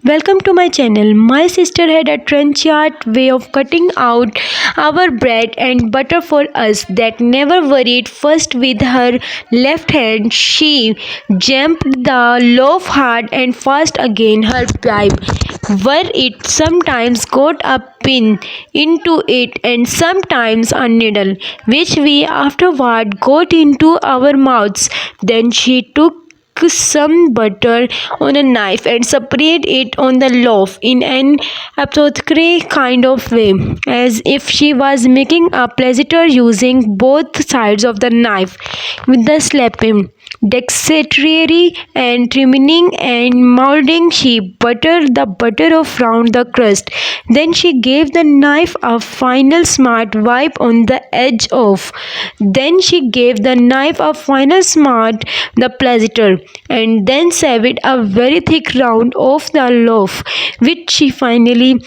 Welcome to my channel. My sister had a trenchant way of cutting out our bread and butter for us that never worried. First, with her left hand, she jammed the loaf hard and fast against her pipe, where it sometimes got a pin into it and sometimes a needle, which we afterward got into our mouths. Then she took some butter on a knife and spread it on the loaf in an apothecary kind of way, as if she was making a pleasure using both sides of the knife with the slapping dexterity and trimming and molding. She buttered the butter off round the crust. Then she gave the knife a final smart wipe on the edge of. Then she gave the knife a final smart the pleasure, and then saved a very thick round of the loaf, which she finally,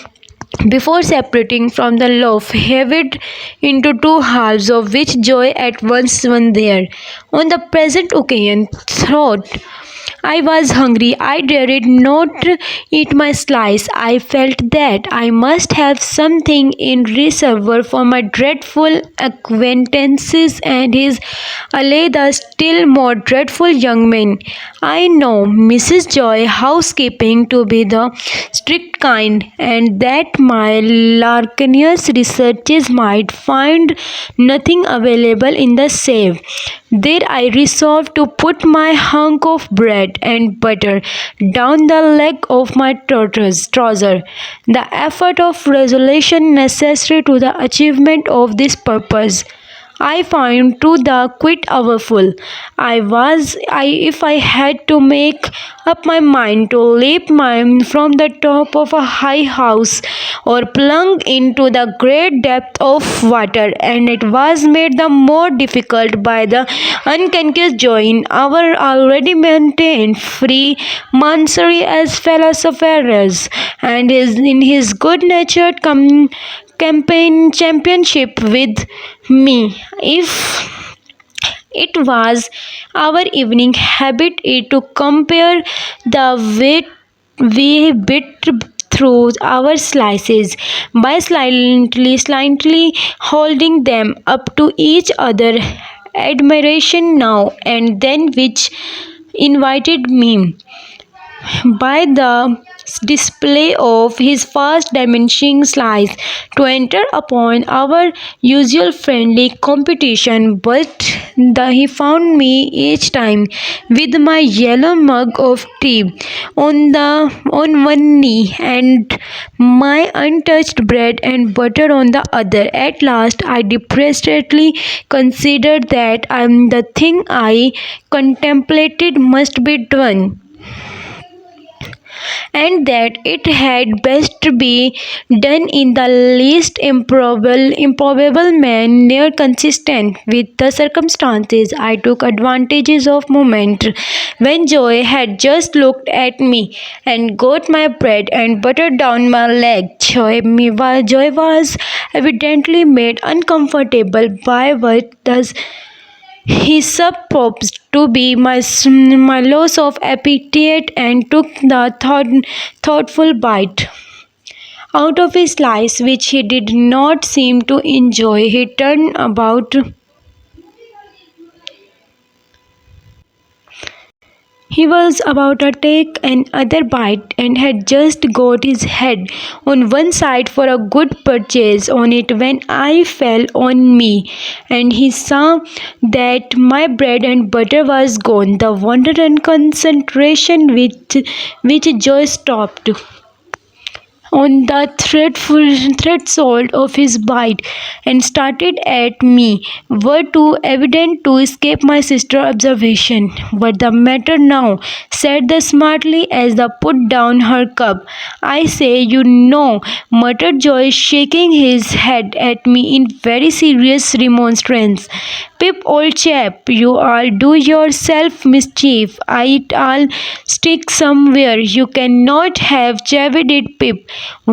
before separating from the loaf, heaved into two halves, of which Joy at once won there. On the present occasion, thought I was hungry. I dared not eat my slice. I felt that I must have something in reserve for my dreadful acquaintances and his ally, the still more dreadful young man. I know Mrs. Joy housekeeping to be the strict kind, and that my Larkinius researches might find nothing available in the safe. There I resolved to put my hunk of bread and butter down the leg of my trouser. The effort of resolution necessary to the achievement of this purpose I found to the quite powerful. If I had to make up my mind to leap from the top of a high house or plunge into the great depth of water, and it was made the more difficult by the unconscious joy in our already maintained free Mansari as philosophers, and in his good-natured campaign championship with me. If it was our evening habit to compare the weight we bit through our slices by slightly holding them up to each other admiration now and then, which invited me by the display of his fast diminishing slice to enter upon our usual friendly competition, but he found me each time with my yellow mug of tea on one knee and my untouched bread and butter on the other. At last I depressedly considered that the thing I contemplated must be done, and that it had best be done in the least improbable manner consistent with the circumstances. I took advantages of moment when Joy had just looked at me and got my bread and butter down my leg. Joy was evidently made uncomfortable by what thus he supposed to be my loss of appetite, and took the thoughtful bite out of his slice, which he did not seem to enjoy. He turned about. He was about to take another bite and had just got his head on one side for a good purchase on it when I fell on me, and he saw that my bread and butter was gone. The wonder and concentration which Joy stopped on the threshold of his bite and started at me were too evident to escape my sister's observation. "What the matter now?" said the smartly as they put down her cup. "I say, you know," muttered Joy, shaking his head at me in very serious remonstrance. "Pip, old chap, you all do yourself mischief. I'll stick somewhere. You cannot have shaved it, Pip."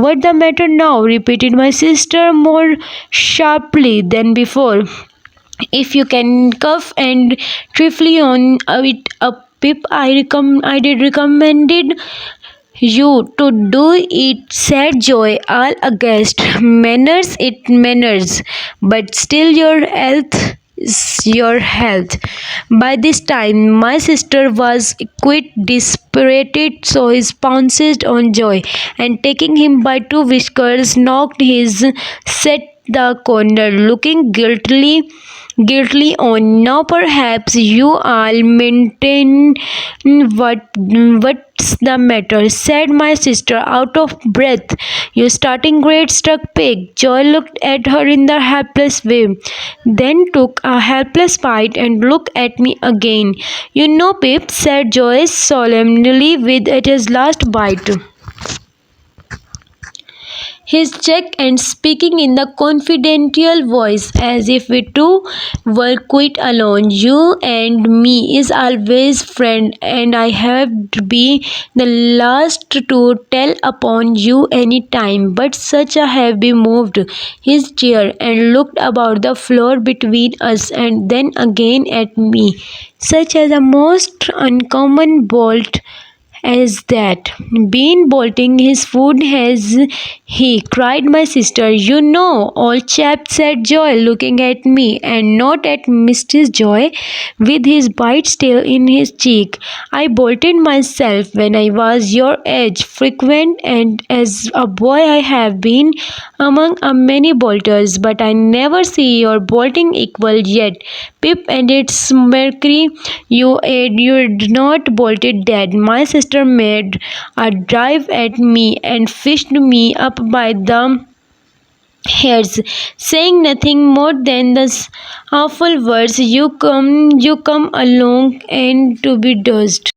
"What the matter now?" repeated my sister more sharply than before. "If you can cough and trifle on it up, Pip, I did recommended You to do it, said Joy, all aghast. Manners, it manners, but still your health is your health. By this time, my sister was quite dispirited, so he pounced on Joy and taking him by two whiskers, knocked his set the corner, looking guiltily on. Now perhaps you all maintain what's the matter, said my sister, out of breath. You starting great stuck pig. Joy looked at her in the helpless way, then took a helpless bite and looked at me again. You know, Pip, said Joyce solemnly with his last bite. His check and speaking in the confidential voice as if we two were quite alone. You and me is always friend, and I have to be the last to tell upon you any time. But such a heavy moved his chair and looked about the floor between us and then again at me. Such as a most uncommon bolt as that. Been bolting his food, has he? Cried my sister. You know, old chap, said Joy, looking at me and not at Mrs. Joy, with his bite still in his cheek. I bolted myself when I was your age, frequent, and as a boy I have been among a many bolters, but I never see your bolting equal yet. Pip and its mercury, you'd not bolted dead. My sister made a drive at me and fished me up by the hairs, saying nothing more than the awful words, you come along and to be dosed.